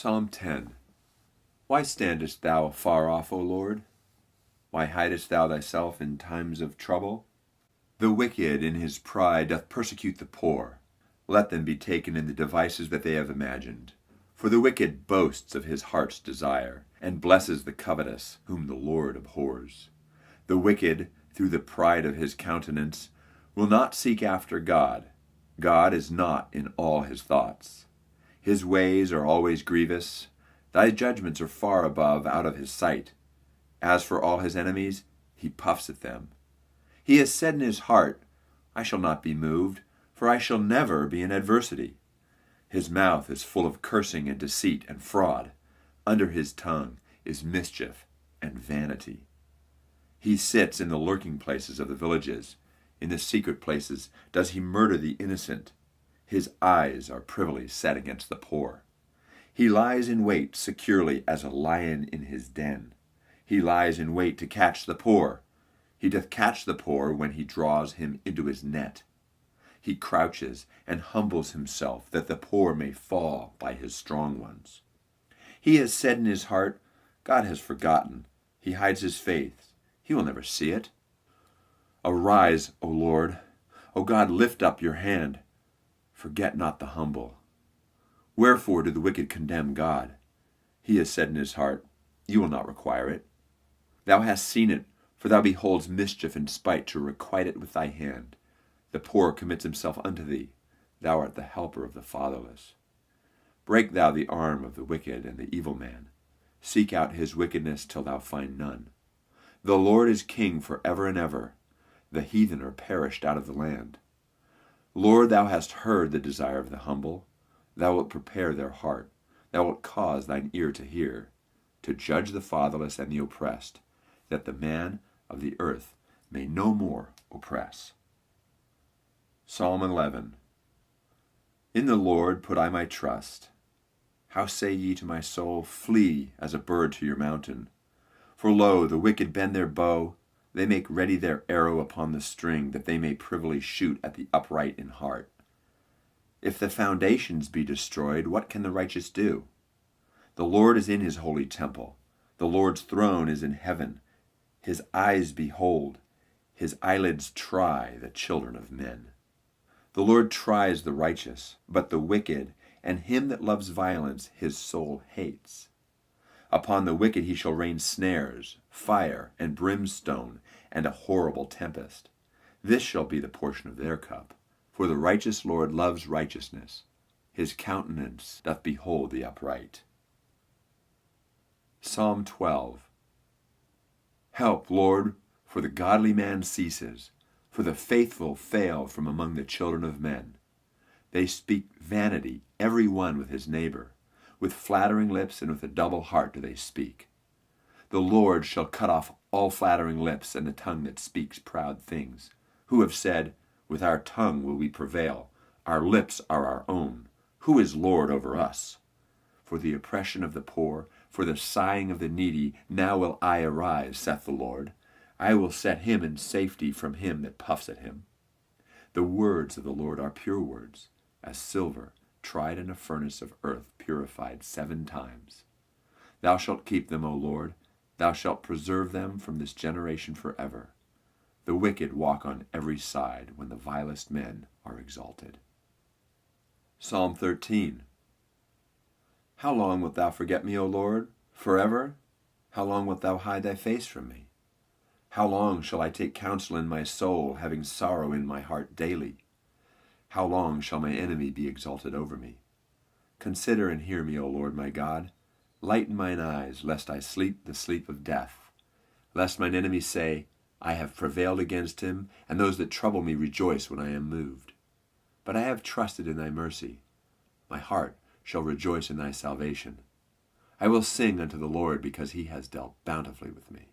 Psalm 10. Why standest thou afar off, O Lord? Why hidest thou thyself in times of trouble? The wicked in his pride doth persecute the poor. Let them be taken in the devices that they have imagined. For the wicked boasts of his heart's desire, and blesses the covetous, whom the Lord abhors. The wicked, through the pride of his countenance, will not seek after God. God is not in all his thoughts. His ways are always grievous. Thy judgments are far above, out of his sight. As for all his enemies, he puffs at them. He has said in his heart, I shall not be moved, for I shall never be in adversity. His mouth is full of cursing and deceit and fraud. Under his tongue is mischief and vanity. He sits in the lurking places of the villages. In the secret places does he murder the innocent. His eyes are privily set against the poor. He lies in wait securely as a lion in his den. He lies in wait to catch the poor. He doth catch the poor when he draws him into his net. He crouches and humbles himself, that the poor may fall by his strong ones. He has said in his heart, God has forgotten. He hides his face. He will never see it. Arise, O Lord. O God, lift up your hand. Forget not the humble. Wherefore do the wicked condemn God? He has said in his heart, You will not require it. Thou hast seen it, for thou beholdest mischief and spite to requite it with thy hand. The poor commits himself unto thee. Thou art the helper of the fatherless. Break thou the arm of the wicked and the evil man. Seek out his wickedness till thou find none. The Lord is king for ever and ever. The heathen are perished out of the land. Lord, thou hast heard the desire of the humble. Thou wilt prepare their heart. Thou wilt cause thine ear to hear, to judge the fatherless and the oppressed, that the man of the earth may no more oppress. Psalm 11. In the Lord put I my trust. How say ye to my soul, Flee as a bird to your mountain? For lo, the wicked bend their bow, they make ready their arrow upon the string, that they may privily shoot at the upright in heart. If the foundations be destroyed, what can the righteous do? The Lord is in his holy temple. The Lord's throne is in heaven. His eyes behold, his eyelids try the children of men. The Lord tries the righteous, but the wicked and him that loves violence his soul hates. Upon the wicked he shall rain snares, fire, and brimstone, and a horrible tempest. This shall be the portion of their cup. For the righteous Lord loves righteousness. His countenance doth behold the upright. Psalm 12. Help, Lord, for the godly man ceases, for the faithful fail from among the children of men. They speak vanity, every one with his neighbor. With flattering lips and with a double heart do they speak. The Lord shall cut off all flattering lips and the tongue that speaks proud things, who have said, With our tongue will we prevail. Our lips are our own. Who is Lord over us? For the oppression of the poor, for the sighing of the needy, now will I arise, saith the Lord. I will set him in safety from him that puffs at him. The words of the Lord are pure words, as silver tried in a furnace of earth, purified 7 times. Thou shalt keep them, O Lord. Thou shalt preserve them from this generation forever. The wicked walk on every side when the vilest men are exalted. Psalm 13. How long wilt thou forget me, O Lord? Forever? How long wilt thou hide thy face from me? How long shall I take counsel in my soul, having sorrow in my heart daily? How long shall my enemy be exalted over me? Consider and hear me, O Lord my God. Lighten mine eyes, lest I sleep the sleep of death. Lest mine enemies say, I have prevailed against him, and those that trouble me rejoice when I am moved. But I have trusted in thy mercy. My heart shall rejoice in thy salvation. I will sing unto the Lord, because he has dealt bountifully with me.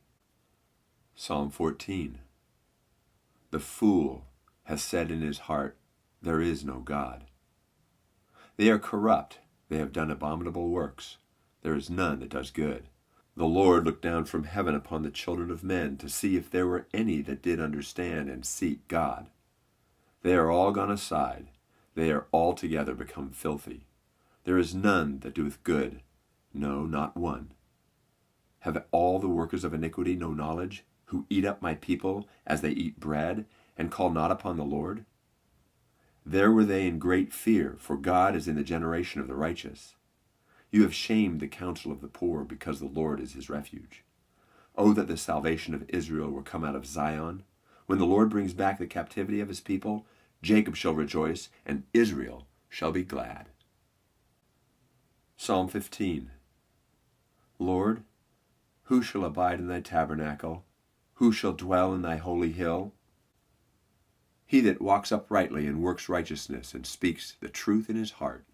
Psalm 14. The fool has said in his heart, There is no God. They are corrupt, they have done abominable works. There is none that does good. The Lord looked down from heaven upon the children of men, to see if there were any that did understand and seek God. They are all gone aside, they are altogether become filthy. There is none that doeth good, No, not one. Have all the workers of iniquity no knowledge, who eat up my people as they eat bread, and call not upon the Lord? There were they in great fear, for God is in the generation of the righteous. You have shamed the counsel of the poor, because the Lord is his refuge. Oh, that the salvation of Israel were come out of Zion. When the Lord brings back the captivity of his people, Jacob shall rejoice, and Israel shall be glad. Psalm 15. Lord, who shall abide in thy tabernacle? Who shall dwell in thy holy hill? He that walks uprightly and works righteousness, and speaks the truth in his heart.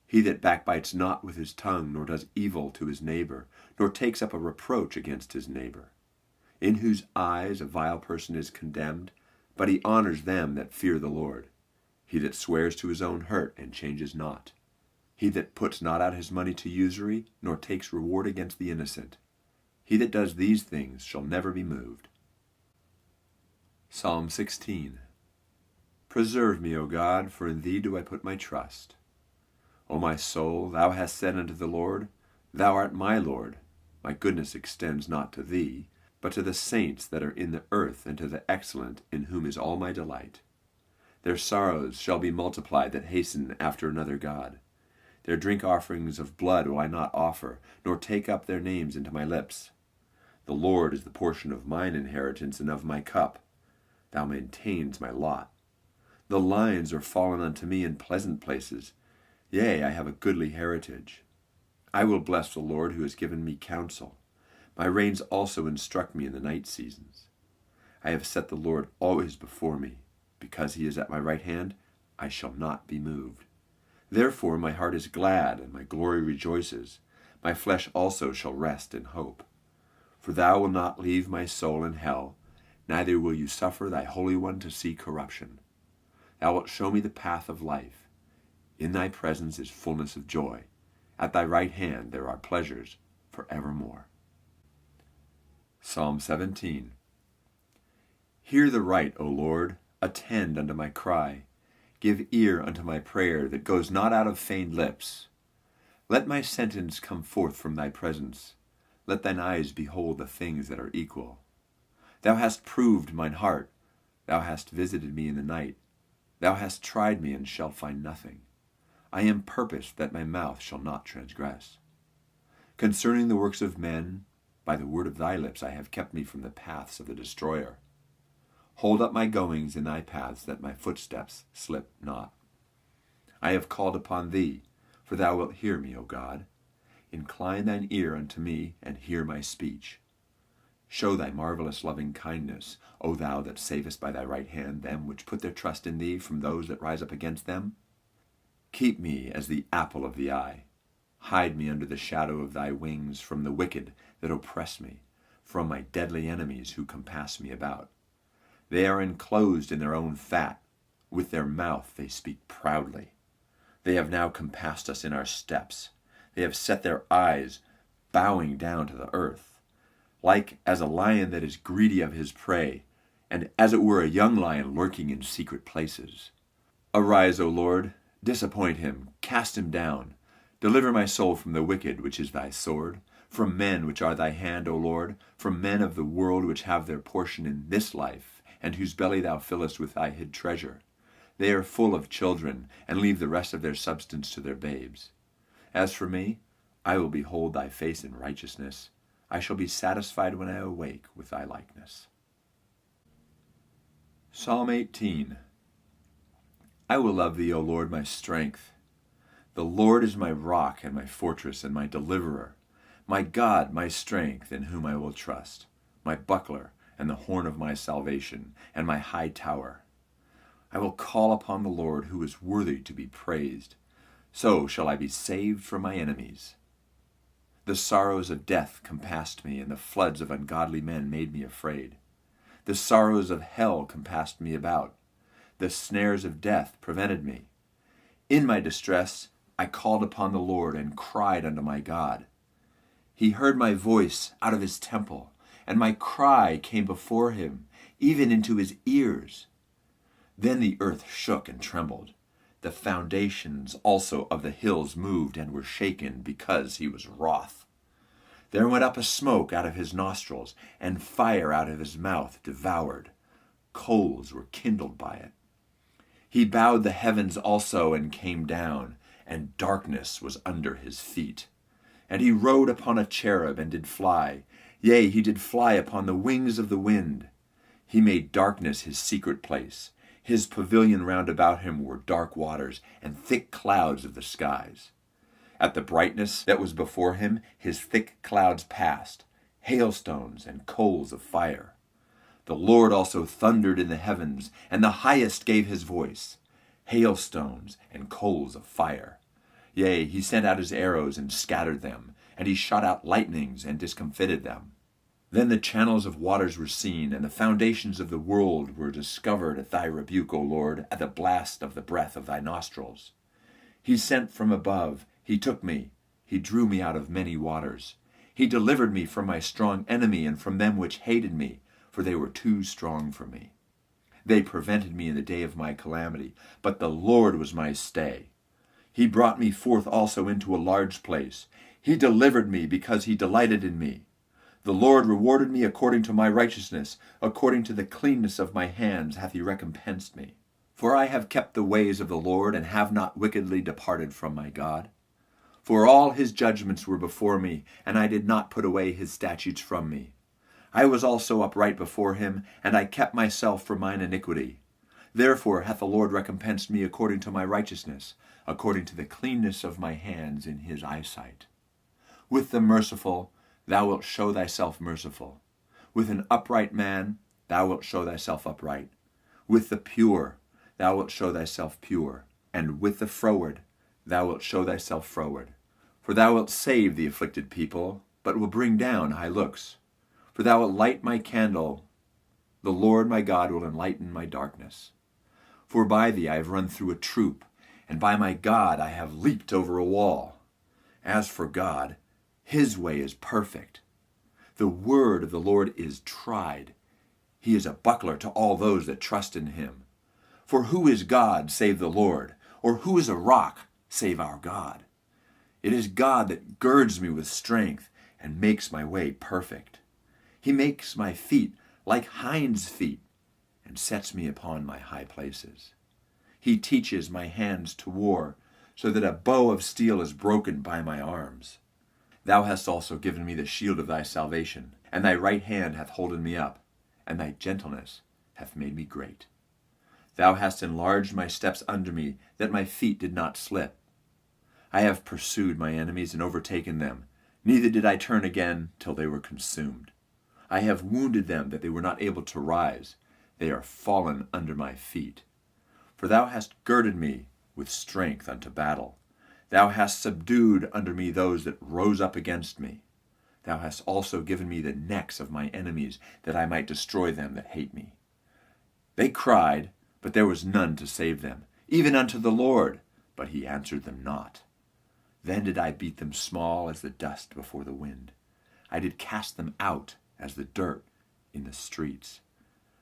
He that backbites not with his tongue, nor does evil to his neighbor, nor takes up a reproach against his neighbor, in whose eyes a vile person is condemned, but he honors them that fear the Lord. He that swears to his own hurt and changes not. He that puts not out his money to usury, nor takes reward against the innocent. He that does these things shall never be moved. Psalm 16. Preserve me, O God, for in thee do I put my trust. O my soul, thou hast said unto the Lord, Thou art my Lord. My goodness extends not to thee, but to the saints that are in the earth, and to the excellent, in whom is all my delight. Their sorrows shall be multiplied that hasten after another God. Their drink offerings of blood will I not offer, nor take up their names into my lips. The Lord is the portion of mine inheritance and of my cup. Thou maintains my lot. The lines are fallen unto me in pleasant places. Yea, I have a goodly heritage. I will bless the Lord who has given me counsel. My reins also instruct me in the night seasons. I have set the Lord always before me. Because he is at my right hand, I shall not be moved. Therefore my heart is glad, and my glory rejoices. My flesh also shall rest in hope. For thou wilt not leave my soul in hell, neither will you suffer thy Holy One to see corruption. Thou wilt show me the path of life. In thy presence is fullness of joy. At thy right hand there are pleasures for evermore. Psalm 17. Hear the right, O Lord, attend unto my cry. Give ear unto my prayer that goes not out of feigned lips. Let my sentence come forth from thy presence. Let thine eyes behold the things that are equal. Thou hast proved mine heart. Thou hast visited me in the night. Thou hast tried me, and shalt find nothing. I am purposed that my mouth shall not transgress. Concerning the works of men, by the word of thy lips I have kept me from the paths of the destroyer. Hold up my goings in thy paths, that my footsteps slip not. I have called upon thee, for thou wilt hear me, O God. Incline thine ear unto me, and hear my speech. Show thy marvelous loving kindness, O thou that savest by thy right hand them which put their trust in thee from those that rise up against them. Keep me as the apple of the eye. Hide me under the shadow of thy wings from the wicked that oppress me, from my deadly enemies who compass me about. They are enclosed in their own fat. With their mouth they speak proudly. They have now compassed us in our steps. They have set their eyes, bowing down to the earth. Like as a lion that is greedy of his prey, and as it were a young lion lurking in secret places. Arise, O Lord, disappoint him, cast him down. Deliver my soul from the wicked, which is thy sword, from men which are thy hand, O Lord, from men of the world which have their portion in this life, and whose belly thou fillest with thy hid treasure. They are full of children, and leave the rest of their substance to their babes. As for me, I will behold thy face in righteousness. I shall be satisfied when I awake with thy likeness. Psalm 18. I will love thee, O Lord, my strength. The Lord is my rock and my fortress and my deliverer, my God, my strength, in whom I will trust, my buckler and the horn of my salvation, and my high tower. I will call upon the Lord, who is worthy to be praised. So shall I be saved from my enemies. The sorrows of death compassed me, and the floods of ungodly men made me afraid. The sorrows of hell compassed me about. The snares of death prevented me. In my distress I called upon the Lord and cried unto my God. He heard my voice out of his temple, and my cry came before him, even into his ears. Then the earth shook and trembled. The foundations also of the hills moved and were shaken, because he was wroth. There went up a smoke out of his nostrils, and fire out of his mouth devoured. Coals were kindled by it. He bowed the heavens also and came down, and darkness was under his feet. And he rode upon a cherub and did fly. Yea, he did fly upon the wings of the wind. He made darkness his secret place. His pavilion round about him were dark waters and thick clouds of the skies. At the brightness that was before him, his thick clouds passed, hailstones and coals of fire. The Lord also thundered in the heavens, and the highest gave his voice, hailstones and coals of fire. Yea, he sent out his arrows and scattered them, and he shot out lightnings and discomfited them. Then the channels of waters were seen, and the foundations of the world were discovered at thy rebuke, O Lord, at the blast of the breath of thy nostrils. He sent from above, he took me, he drew me out of many waters. He delivered me from my strong enemy and from them which hated me, for they were too strong for me. They prevented me in the day of my calamity, but the Lord was my stay. He brought me forth also into a large place. He delivered me because he delighted in me. The Lord rewarded me according to my righteousness, according to the cleanness of my hands hath he recompensed me. For I have kept the ways of the Lord, and have not wickedly departed from my God. For all his judgments were before me, and I did not put away his statutes from me. I was also upright before him, and I kept myself from mine iniquity. Therefore hath the Lord recompensed me according to my righteousness, according to the cleanness of my hands in his eyesight. With the merciful thou wilt show thyself merciful. With an upright man thou wilt show thyself upright. With the pure thou wilt show thyself pure. And with the froward thou wilt show thyself froward. For thou wilt save the afflicted people, but will bring down high looks. For thou wilt light my candle. The Lord my God will enlighten my darkness. For by thee I have run through a troop, and by my God I have leaped over a wall. As for God, his way is perfect. The word of the Lord is tried. He is a buckler to all those that trust in him. For who is God save the Lord? Or who is a rock save our God? It is God that girds me with strength and makes my way perfect. He makes my feet like hinds' feet and sets me upon my high places. He teaches my hands to war, so that a bow of steel is broken by my arms. Thou hast also given me the shield of thy salvation, and thy right hand hath holden me up, and thy gentleness hath made me great. Thou hast enlarged my steps under me, that my feet did not slip. I have pursued my enemies and overtaken them, neither did I turn again till they were consumed. I have wounded them that they were not able to rise. They are fallen under my feet. For thou hast girded me with strength unto battle. Thou hast subdued under me those that rose up against me. Thou hast also given me the necks of my enemies, that I might destroy them that hate me. They cried, but there was none to save them, even unto the Lord, but he answered them not. Then did I beat them small as the dust before the wind. I did cast them out as the dirt in the streets.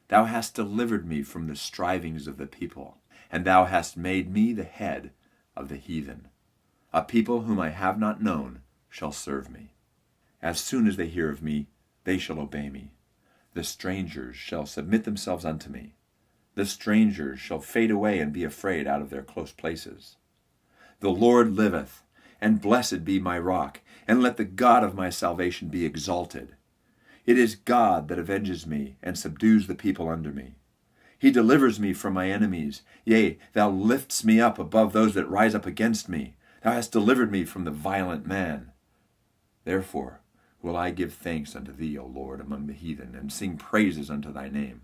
Thou hast delivered me from the strivings of the people, and thou hast made me the head of the heathen. A people whom I have not known shall serve me. As soon as they hear of me, they shall obey me. The strangers shall submit themselves unto me. The strangers shall fade away and be afraid out of their close places. The Lord liveth, and blessed be my rock, and let the God of my salvation be exalted. It is God that avenges me, and subdues the people under me. He delivers me from my enemies. Yea, thou liftest me up above those that rise up against me. Thou hast delivered me from the violent man. Therefore will I give thanks unto thee, O Lord, among the heathen, and sing praises unto thy name.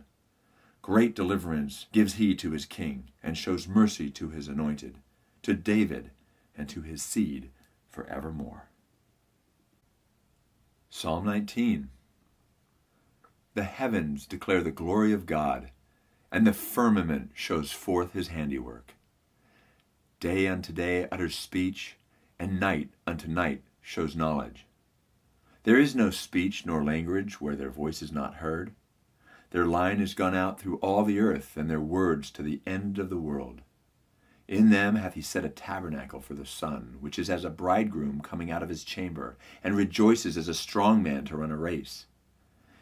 Great deliverance gives he to his king, and shows mercy to his anointed, to David and to his seed forevermore. Psalm 19. The heavens declare the glory of God, and the firmament shows forth his handiwork. Day unto day utters speech, and night unto night shows knowledge. There is no speech nor language where their voice is not heard. Their line is gone out through all the earth, and their words to the end of the world. In them hath he set a tabernacle for the sun, which is as a bridegroom coming out of his chamber, and rejoices as a strong man to run a race.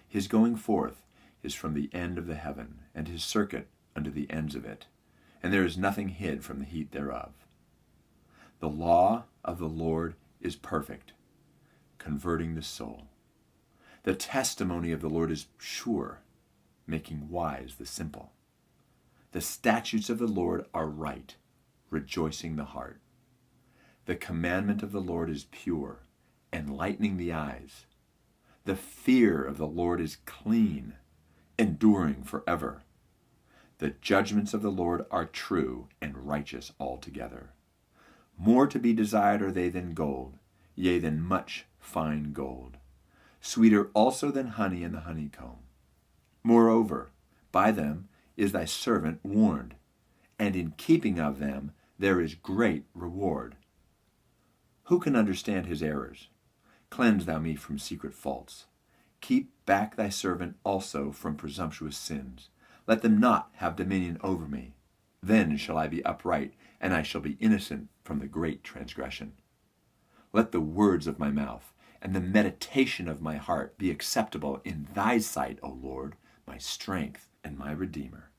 His going forth is from the end of the heaven, and his circuit unto the ends of it, and there is nothing hid from the heat thereof. The law of the Lord is perfect, converting the soul. The testimony of the Lord is sure, making wise the simple. The statutes of the Lord are right, rejoicing the heart. The commandment of the Lord is pure, enlightening the eyes. The fear of the Lord is clean, enduring forever. The judgments of the Lord are true and righteous altogether. More to be desired are they than gold, yea, than much fine gold. Sweeter also than honey and the honeycomb. Moreover, by them is thy servant warned, and in keeping of them there is great reward. Who can understand his errors? Cleanse thou me from secret faults. Keep back thy servant also from presumptuous sins. Let them not have dominion over me. Then shall I be upright, and I shall be innocent from the great transgression. Let the words of my mouth and the meditation of my heart be acceptable in thy sight, O Lord, my strength and my Redeemer.